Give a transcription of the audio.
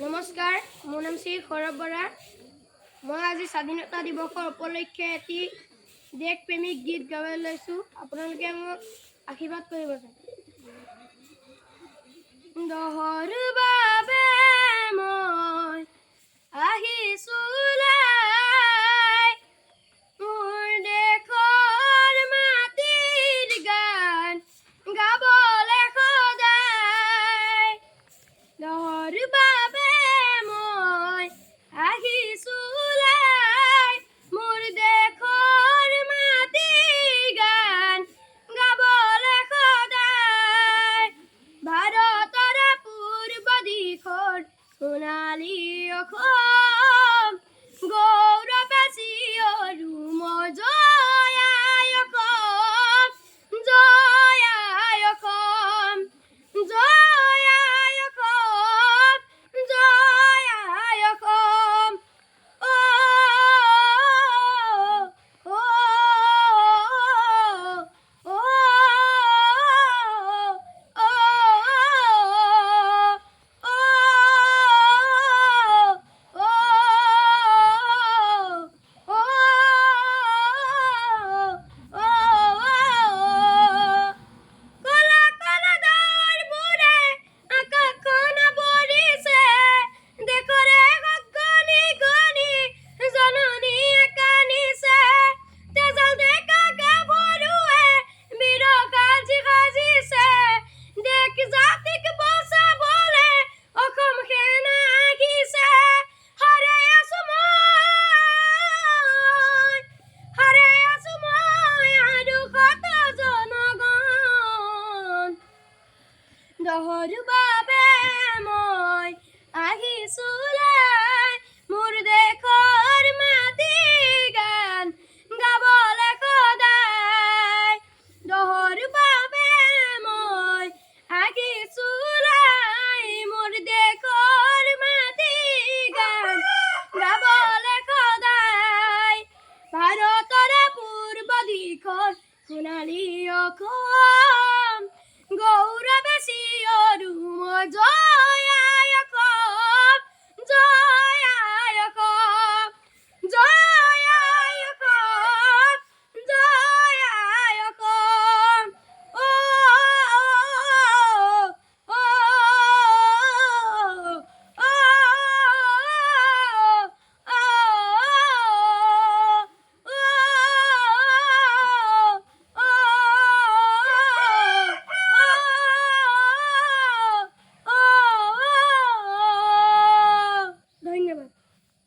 নমস্কাৰ, মোৰ নাম শ্ৰী সৌৰভ বৰা। মই আজি স্বাধীনতা দিৱসৰ উপলক্ষে এটি দেশপ্ৰেমিক গীত গাবলৈ লৈছোঁ। আপোনালোকে মোক আশীৰ্বাদ কৰিব। দহৰ বাবে মই আহিছোঁ ওলাই, মোৰ দেশৰ মাটিৰ গান গাবলৈ সদায়। দহৰ বাবে মই আহিছোঁ ওলাই, মোৰ দেশৰ মাটিৰ গান গাবলৈ সদায়। ভাৰতৰ পূৰ্ব দিশৰ সোণালী অসম, গৌৰৱে চিঞৰো মই